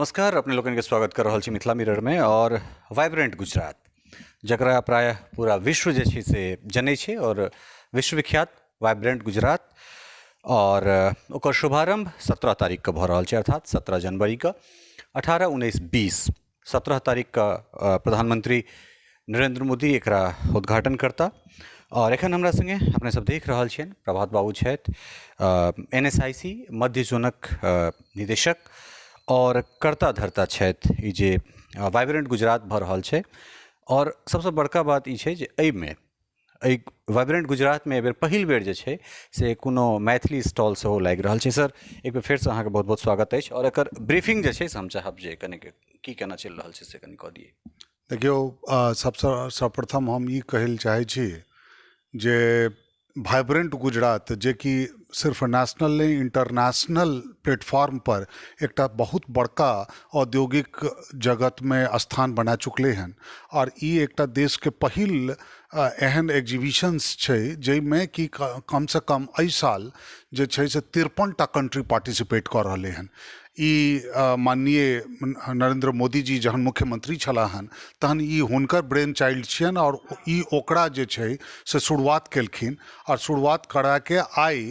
नमस्कार, अपने लोगन के स्वागत कर रहल छी मिथिला मिरर में। और वाइब्रेंट गुजरात जकरा प्रायः पूरा विश्व जे छै से जनै छै और विश्वविख्यात वाइब्रेंट गुजरात और ओकर शुभारंभ 17 तारीख के भऽ रहल छै, अर्थात 17 जनवरी के 18, 19, 20 17 तारीख का प्रधानमंत्री नरेंद्र मोदी एकरा उद्घाटन करता। और एखन हमरा संगे अपने सब देख रहल छियनि प्रभात बाबू छथि, NSIC मध्य जोनक निदेशक और कर्ता धर्ता छथि ई जे वाइब्रेंट गुजरात भऽ रहल छै। और सबसे बड़का बात ई छै जे एहिमे वाइब्रेंट गुजरात में एहिबेर पहिल बेर जे छै से कोनो मैथिली स्टॉल सेहो लागि रहल छै। सर, एक बेर फेरसँ अहाँके बहुत बहुत स्वागत अछि और एकर ब्रीफिंग जे छै से हम चाहब जे कनि की केना चलि रहल छै से कनि कऽ दिए। देखियौ, सबसँ सर्वप्रथम हम ई कहै लए चाहै छी जे वाइब्रेंट गुजरात जे कि सिर्फ नेशनल नहीं इंटरनेशनल प्लेटफॉर्म पर एकटा बहुत बड़का औद्योगिक जगत में स्थान बना चुकले हैं और ई एकटा देश के पहिल एहन एग्जीबिशंस छै जाहिमे कि कम से कम एहि साल जे छै से 53टा कंट्री पार्टिसिपेट कऽ रहले हैं। ई माननीय नरेंद्र मोदी जी जहन मुख्यमंत्री छलाह हन तहन ई हुनकर ब्रेन चाइल्ड छियनि और ई ओकरा जे छै से शुरुआत केलखिन और शुरुआत करा के आइ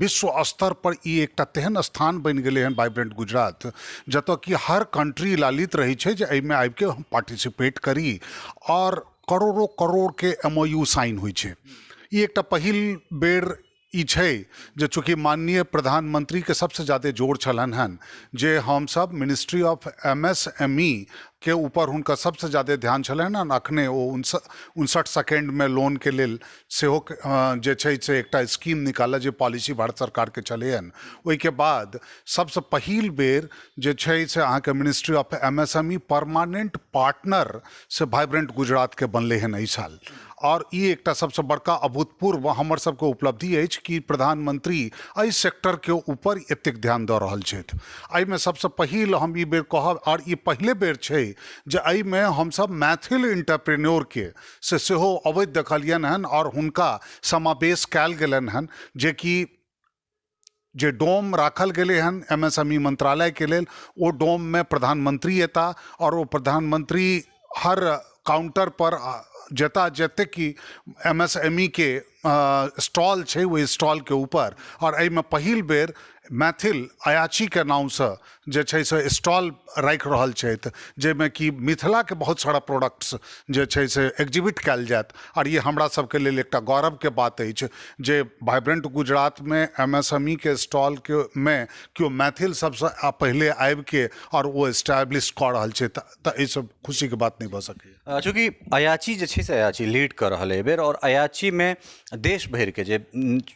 विश्व स्तर पर ई एकटा तेहन स्थान बनि गेलै हन वाइब्रेंट गुजरात, जतऽ कि हर कंट्री लालित रहै छै जे एहिमे आबि के हम पार्टिसिपेट करी और करोड़ों करोड़ के MOU साइन होइ छै। ई एकटा पहिल बेर ई छै जे चूँकि माननीय प्रधानमंत्री के सबसे ज़्यादा जोर छलन हन जे हम सब मिनिस्ट्री ऑफ MSME के ऊपर हुनका सबसे ज़्यादा ध्यान छलन हन। अखने ओ 59 सेकेंड में लोन के लेल सेहो जे छै से एकटा स्कीम निकाला जे पॉलिसी भारत सरकार के चले हन। ओहिके बाद सबसे पहिल बेर जे छै से अहाँके ministry of MSME permanent partner से वाइब्रेंट गुजरात के बनले हन एहि साल। और ई एकटा सबसे बड़का अभूतपूर्व हमर सबके उपलब्धि अछि कि प्रधानमंत्री एहि सेक्टर के ऊपर एतेक ध्यान दऽ रहल छथि। एहिमे सबसे पहिल हम ई बेर कहब, और ई पहले बेर छै जे एहिमे हमसब मैथिल इंटरप्रेन्योर के से सेहो अवैध देखलियनि हन और हुनका समावेश कयल गेलनि हन, जे डोम राखल गेले हन MSME मंत्रालय के लेल, ओ डोम में प्रधानमंत्री एता और वो प्रधानमंत्री हर काउंटर पर जता जते कि MSME के स्टॉल छै वो स्टॉल के ऊपर, और एहिमे पहिल बेर मैथिल अयाची के नाम से जे छै से स्टॉल राखि रहल छथि, जाहिमे कि मिथिला के बहुत सारा प्रोडक्ट्स जे छै से एग्जिबिट कयल जायत। और ये हमरा सबके लेल एकटा गौरव के बात अछि जे वाइब्रेंट गुजरात में MSME के स्टॉल के में केओ मैथिल सबसे पहले आबि के और वो एस्टैब्लिश कऽ रहल छै, तऽ एहि सब खुशी के बात नहीं भऽ सकैए। चूँकि अयाची जे छै से अयाची लीड कर रहल है बेर, और अयाची में देश भर के जे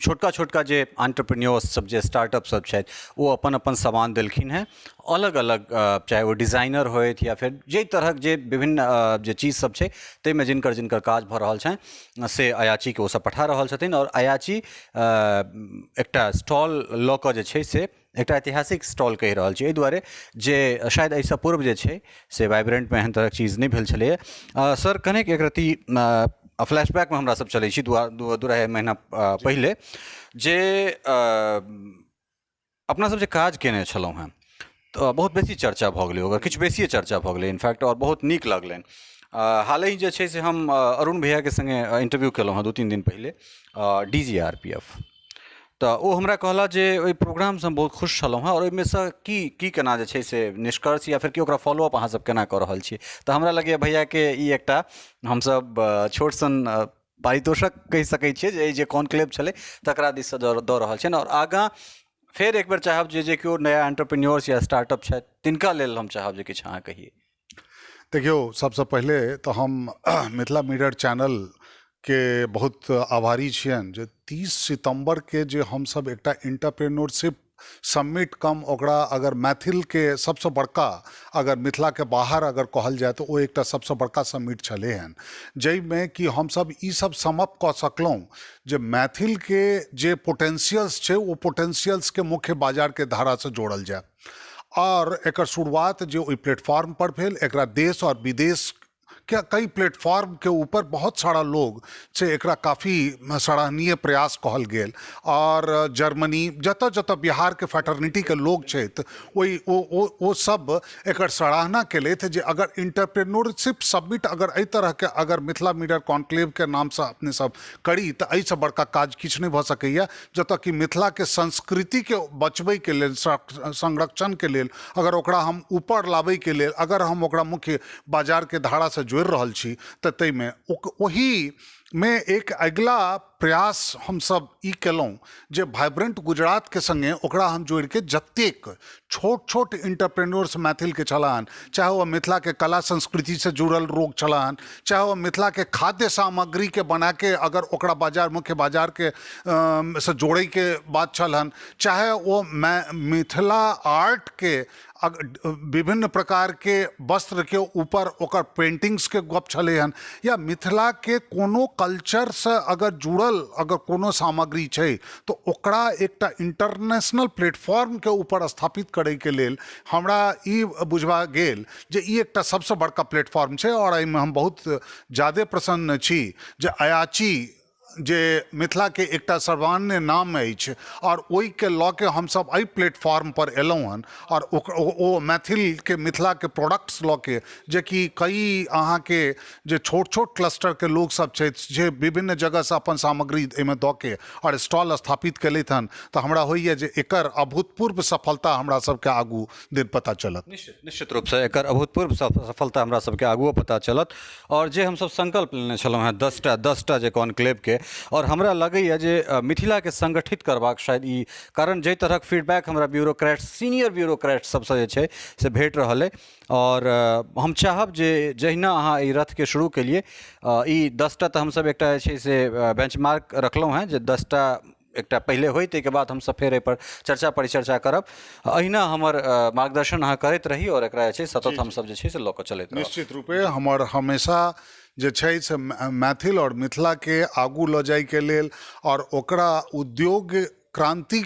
छोटका छोटका जे एंटरप्रेन्योर्स सब जे स्टार्टअप सब छथि वो अपन अपन सामान देलखिन हैं अलग अलग, चाहे वो डिजाइनर होइत या फिर जे तरहक जे विभिन्न जे चीज सब छै ताहिमे जिनकर जिनकर काज भऽ रहल छनि से अयाची के ओ सब पठा रहल छथिन। और अयाची एकटा स्टॉल लऽ कऽ जे छै से एकटा ऐतिहासिक स्टॉल कहि रहल छी, एहि दुआरे जे शायद एहिसँ पूर्व जे छै से वाइब्रेंट में एहन तरहक चीज नहि भेल छलैए। सर, कनेक एक रत्ती फ्लैशबैक में हमरा सब चलै छी दू अढ़ाई महीना पहिले जे अपना सब जे काज केने छलहुँ हैं तऽ बहुत बेसी चर्चा भऽ गेलै, ओकर किछु बेसिए चर्चा भऽ गेलै इनफैक्ट, और बहुत नीक लगलनि। हालहि जे छै से हम अरुण भैया के संगे इंटरव्यू केलहुँ हैं 2-3 दिन पहिले DGRPF, तऽ ओ हमरा कहला जे ओहि प्रोग्रामसँ हम बहुत खुश छलहुँ हैं और ओहिमे सँ की केना जे छै से निष्कर्ष या फिर कि ओकरा फॉलोअप अहाँ सब केना कऽ रहल छियै। तऽ हमरा लगैए भैया के ई एकटा हमसब छोट सन पारितोषक कहि सकै छियै जे कॉन्क्लेव छलै तकरा दिससँ दऽ रहल छियनि। और आगाँ फेर एक बेर चाहब जे केओ नया एंटरप्रेन्योर्स या स्टार्टअप छथि तिनका लेल हम चाहब जे किछु अहाँ कहिए। देखियौ, सबसे पहले तो हम मिथिला मिरर चैनल के बहुत आभारी छियनि जे 30 सितंबर के जे हम सब एकटा एंटरप्रेन्योरशिप समिट कम ओकरा अगर मैथिल के सबसे बड़का अगर मिथिला के बाहर अगर कहल जाए तो वो एकटा सबसे बड़का समिट छले हन, जाहिमे कि हम सब ई सब समअप कऽ सकलहुँ जे मैथिल के जे पोटेंशियल्स छै वो पोटेंशियल्स के मुख्य बाजार के धारा से जोड़ल जाए। और एकर शुरुआत जे ओहि प्लेटफॉर्म पर भेल, एकरा देश और विदेश क्या कई प्लेटफॉर्म के ऊपर बहुत सारा लोग से एकरा काफ़ी सराहनीय प्रयास कहल गेल। और जर्मनी जतऽ जतऽ बिहार के फैटर्निटी के लोग छथि वही वो सब एकर सराहना केलथि जे अगर इंटरप्रेन्योरशिप समिट अगर एहि तरह के अगर मिथिला मीडिया कॉन्क्लेव के नाम से अपने सब करी तो एहिसँ बड़का काज किछु नहीं भऽ सकैया, जतऽ कि मिथिला के संस्कृति के बचबै के लेल, संरक्षण के लेल, अगर ओकरा हम ऊपर लाबै के लेल अगर हम ओकरा मुख्य बाजार के धारा से जोड़ि रहल छी तऽ ताहिमे वही में एक अगला प्रयास हम सब ई केलहुँ जे वाइब्रेंट गुजरात के संगे ओकरा हम जोड़ के जतेक छोट छोट इंटरप्रेन्योर्स मैथिल के छलान, चाहे वह मिथिला के कला संस्कृति से जुड़ल लोग छलान, चाहे वह मिथिला के खाद्य सामग्री के बना के अगर ओकरा बाजार मुख्य बाजार के से जोड़े के बात छलन, चाहे वो मिथिला आर्ट के विभिन्न प्रकार के वस्त्र के ऊपर ओकर पेंटिंग्स के गप छले हन, या मिथिला के कोनो कल्चर से अगर जुड़ल अगर कोनो सामग्री छै तो ओकरा एकटा इंटरनेशनल प्लेटफॉर्म के ऊपर स्थापित करे के लेल हमरा ई बुझबा गेल जे ई एकटा सबसे बड़का प्लेटफॉर्म छै। और एहिमे हम बहुत ज्यादा प्रसन्न छी जे अयाची जे मिथिला के एकटा सर्वमान्य नाम अछि और ओहि के लऽ के हम सब एहि प्लेटफॉर्म पर एलहुँ हन और ओ मैथिल के मिथिला के प्रोडक्ट्स लऽ के जे कि कई अहाँ के जे छोट छोट क्लस्टर के लोग सब छथि जे विभिन्न जगह से अपन सामग्री एहिमे दऽ के और स्टॉल स्थापित केलथि हन, तऽ हमरा होइए जे एकर अभूतपूर्व सफलता हमरा सबके आगू दिन पता चलत। निश्चित रूप से एकर अभूतपूर्व सफलता हमरा सबके आगू पता चलत। और जे हम सब संकल्प लेने छलहुँ हैं 10टा जे कॉन्क्लेव के, और हमरा लगैए जे मिथिला के संगठित करबाक शायद ई कारण जाहि तरहक फीडबैक हमरा ब्यूरोक्रेट सीनियर ब्यूरोक्रेट सबसँ जे छै से भेट रहल अइ। और हम चाहब जे जहिना अहाँ ई रथ के शुरू केलिए ई 10टा तऽ हमसब एकटा जे छै से बेंचमार्क रखलहुँ हैं जे 10टा एकटा पहले होय ताहिके बाद हमसब फेर एहिपर चर्चा परिचर्चा करब। अहिना हमर मार्गदर्शन अहाँ करैत रही और एकरा जे छै सतत हमसब जे छै से लऽ कऽ चलैत रहब। निश्चित रूपे हमर हमेशा जे छै से मैथिल और मिथिला के आगू लऽ जाय के लेल और ओकरा उद्योग क्रांति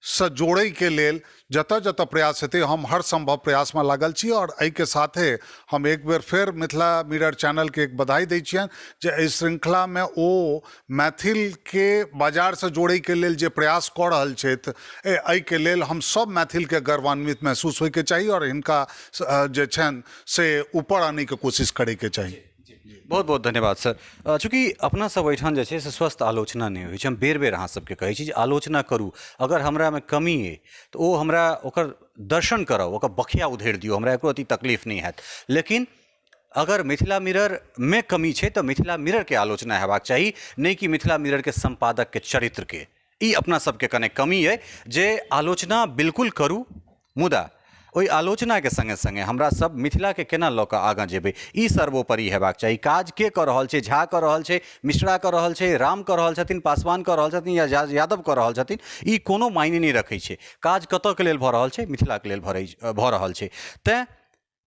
से जोड़े के लेल जतऽ जतऽ प्रयास हेतै हम हर संभव प्रयास में लागल छी। और एहि के साथे हम एक बेर फेर मिथिला मिरर चैनल के एक बधाई दै छियनि जे एहि श्रृंखला में ओ मैथिल के बाजार से जोड़े के लेल जे प्रयास कऽ रहल छथि एहि के लेल हम सब मैथिल के गर्वान्वित महसूस होय के चाही और हिनका जे छनि से ऊपर आने के कोशिश करे के चाही। बहुत बहुत धन्यवाद सर। चूँकि अपना सब एहिठाम जे छै से स्वस्थ आलोचना नहि होइ छै, हम बेर बेर अहाँ सबके कहै छी जे आलोचना करू, अगर हमरामे कमी अइ तऽ ओ हमरा ओकर दर्शन करब, ओकर बखिया उधेड़ दियौ, हमरा एको रत्ती तकलीफ नहि हैत। लेकिन अगर मिथिला मिरर में कमी छै तऽ मिथिला मिरर के आलोचना हेबाक चाही, नहि कि मिथिला मिरर के संपादक के चरित्र के। ई अपना सबके कने कमी अइ जे आलोचना बिल्कुल करू, मुदा ओहि आलोचना के संगे संगे हमरा सब मिथिला के केना लऽ कऽ आगाँ जेबै ई सर्वोपरि हेबाक चाही। काज के कऽ रहल छै, झा कऽ रहल छै, मिश्रा कऽ रहल छै, राम कऽ रहल छथिन, पासवान कऽ रहल छथिन या यादव कऽ रहल छथिन, ई कोनो मायने नहि रखै छै। काज कतऽ के लेल भऽ रहल छै, मिथिला के लेल भऽ रहल छै। तेँ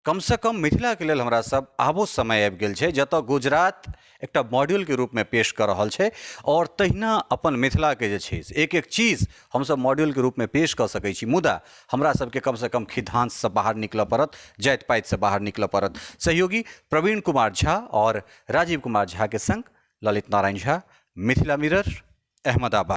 कम से कम मिथिला के लेल हमरा सब आबो समय आबि गेल छै जतऽ गुजरात एकटा मॉड्यूल के रूप में पेश कऽ रहल छै और तहिना अपन मिथिला के जे छै एक एक चीज हमसब मॉड्यूल के रूप में पेश कऽ सकै छी। मुदा हमरा सबके कम से कम खिद्धांत से बाहर निकलऽ पड़त, जाति पाति से बाहर निकलऽ पड़त। सहयोगी प्रवीण कुमार झा और राजीव कुमार झा के संग ललित नारायण झा, मिथिला मिरर, अहमदाबाद।